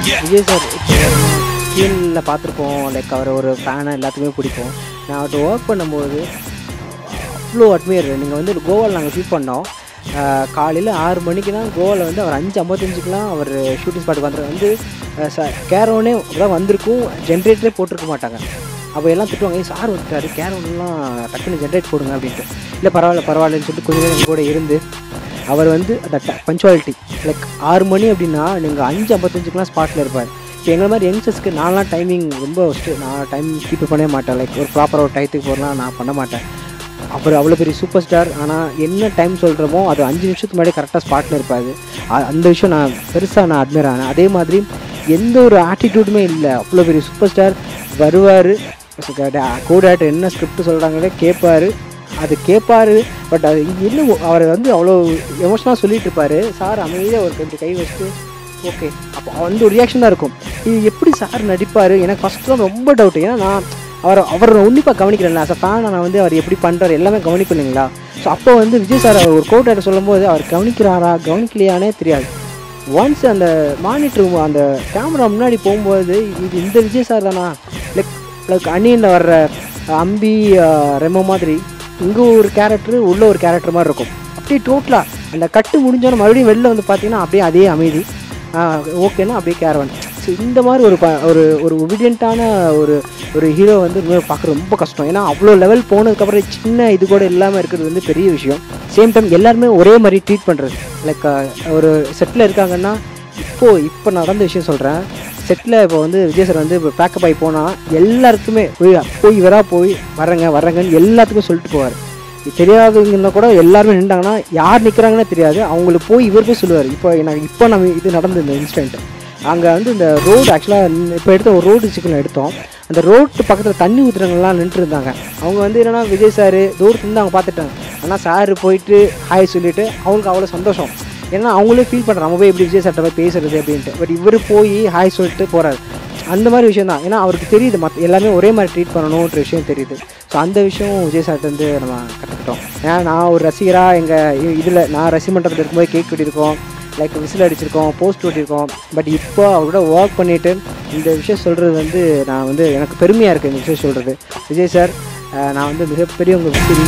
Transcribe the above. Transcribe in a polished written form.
Vijay sir ஸ்கீனில் பார்த்துருப்போம். Like அவர் ஒரு ஃபேனாக எல்லாத்துக்குமே பிடிக்கும். நான் அவர்கிட்ட ஒர்க் பண்ணும்போது அவ்வளோ அட்மையர். நீங்கள் வந்து கோவாவில் நாங்கள் ஷூட் பண்ணோம். காலையில் 6 மணிக்குனா கோவாவில் வந்து அவர் 5:55க்குலாம் அவர் ஷூட்டிங் ஸ்பாட்டுக்கு வந்து கேரோனே தான் வந்திருக்கும். ஜென்ரேட்டரே போட்டிருக்க மாட்டாங்க. அப்போ எல்லாம் திட்டுவாங்க, சார் வந்துட்டாரு கேரோன்லாம் டக்குன்னு ஜென்ரேட் போடுங்க அப்படின்ட்டு. இல்லை பரவாயில்லன்னு சொல்லிட்டு கொஞ்சம் நேரம் கூட இருந்து அவர் வந்து அந்த பஞ்சுவாலிட்டி லைக் 6 மணி அப்படின்னா நீங்கள் 5:55க்குலாம் ஸ்பாட்டில் இருப்பார். இப்போ எங்களை மாதிரி யங்ஸ்டர்ஸ்க்கு நான்லாம் டைமிங் ரொம்ப நான் டைம் கீப் பண்ணவே மாட்டேன். லைக் ஒரு ப்ராப்பராக ஒரு டயத்துக்கு போகிறலாம் நான் பண்ண மாட்டேன். அவர் அவ்வளோ பெரிய சூப்பர் ஸ்டார். ஆனால் என்ன டைம் சொல்கிறோமோ அது 5 நிமிஷத்துக்கு முன்னாடி கரெக்டாக ஸ்பாட்டில் இருப்பார். அந்த விஷயம் நான் பெருசாக அட்மையர் ஆனேன். அதே மாதிரி எந்த ஒரு ஆட்டிடியூடுமே இல்லை. அவ்வளோ பெரிய சூப்பர் ஸ்டார் வருவார், கோடாக்டர் என்ன ஸ்கிரிப்ட் சொல்கிறாங்களே கேட்பார். பட் அது இன்னும் அவர் வந்து அவ்வளோ எமோஷனலாக சொல்லிட்டு இருப்பார். சார் அமைதியாக ஒரு இப்படி கை வச்சுட்டு ஓகே, அப்போ வந்து ஒரு ரியாக்ஷன் தான் இருக்கும். இது எப்படி சார் நடிப்பார்? எனக்கு ஃபஸ்ட்டுலாம் ரொம்ப டவுட்டு. ஏன்னா நான் அவர் உன்னிப்பாக கவனிக்கிறேன். ஆஸ் அ ஃபேன் நான் வந்து அவர் எப்படி பண்ணுறாரு எல்லாமே கவனிப்பேன் இல்லைங்களா. ஸோ அப்போ வந்து விஜய் சார் அவர் ஒரு கோடாக்டர் சொல்லும் போது அவர் கவனிக்கலையானே தெரியாது. ஒன்ஸ் அந்த மானிட்டர் அந்த கேமரா முன்னாடி போகும்போது இது இந்த விஜய் சார் தானா, லைக் அணியில் வர்ற அம்பி ரெமோ மாதிரி இங்கே ஒரு கேரக்டரு உள்ள ஒரு கேரக்டர் மாதிரி இருக்கும். அப்படியே டோட்டலாக அந்த கட்டு முடிஞ்சோன்னு மறுபடியும் வெளில வந்து பார்த்தீங்கன்னா அப்படியே அதே அமைதி ஓகேன்னா அப்படியே கேரவன். ஸோ இந்த மாதிரி ஒரு ஒபீடியண்ட்டான ஒரு ஹீரோ வந்து பார்க்குறது ரொம்ப கஷ்டம். ஏன்னா அவ்வளோ லெவல் போனதுக்கப்புறம் சின்ன இது கூட இல்லாமல் இருக்கிறது வந்து பெரிய விஷயம். சேம் டைம் எல்லாருமே ஒரே மாதிரி ட்ரீட் பண்ணுறது. லைக் ஒரு செட்டில் இருக்காங்கன்னா இப்போ நடந்த விஷயம் சொல்கிறேன். செட்டில் இப்போ வந்து விஜய் சார் வந்து இப்போ பேக்கப் ஆகி போனால் எல்லாருக்குமே போய் வர்றங்கன்னு எல்லாத்துக்கும் சொல்லிட்டு போவார். தெரியாதவங்கன்னா கூட எல்லாருமே நின்றாங்கன்னா யார் நிற்கிறாங்கன்னே தெரியாது. அவங்களுக்கு போய் இவர் போய் சொல்லுவார். இப்போ நம்ம இது நடந்த இந்த இன்சிடென்ட் அங்கே வந்து இந்த ரோடு ஆக்சுவலாக இப்போ எடுத்த ஒரு ரோடு சிக்கல் எடுத்தோம். அந்த ரோட்டு பக்கத்தில் தண்ணி ஊற்றுறவங்கலாம் நின்று இருந்தாங்க. அவங்க வந்து என்னென்னா விஜய் சார் தூரத்துலேருந்து அவங்க பார்த்துட்டாங்க. ஆனால் சார் போயிட்டு ஹாய் சொல்லிவிட்டு அவங்களுக்கு அவ்வளோ சந்தோஷம். ஏன்னா அவங்களே ஃபீல் பண்ணுறாங்க நம்ம போய் எப்படி விஜய் சார்ட்ட போய் பேசுறது அப்படின்ட்டு. பட் இவர் போய் ஹாய் சொல்லிட்டு போகிறாரு. அந்த மாதிரி விஷயம் தான். ஏன்னா அவருக்கு தெரியுது எல்லாமே ஒரே மாதிரி ட்ரீட் பண்ணணுன்ற விஷயம் தெரியுது. ஸோ அந்த விஷயம் விஜய் சார்ட்டு வந்து நம்ம கற்றுக்கிட்டோம். ஏன்னா நான் ஒரு ரசிகராக எங்கள் இதில் நான் ரசிமன்றத்தில் இருக்கும்போது கேக் வெட்டியிருக்கோம், லைக் விசில் அடிச்சிருக்கோம், போஸ்ட் ஓட்டியிருக்கோம். பட் இப்போ அவரோட ஒர்க் பண்ணிவிட்டு இந்த விஷயம் சொல்கிறது வந்து நான் வந்து எனக்கு பெருமையாக இருக்குது. இந்த விஷயம் சொல்கிறது விஜய் சார் நான் வந்து மிகப்பெரிய உங்கள் விசிறி.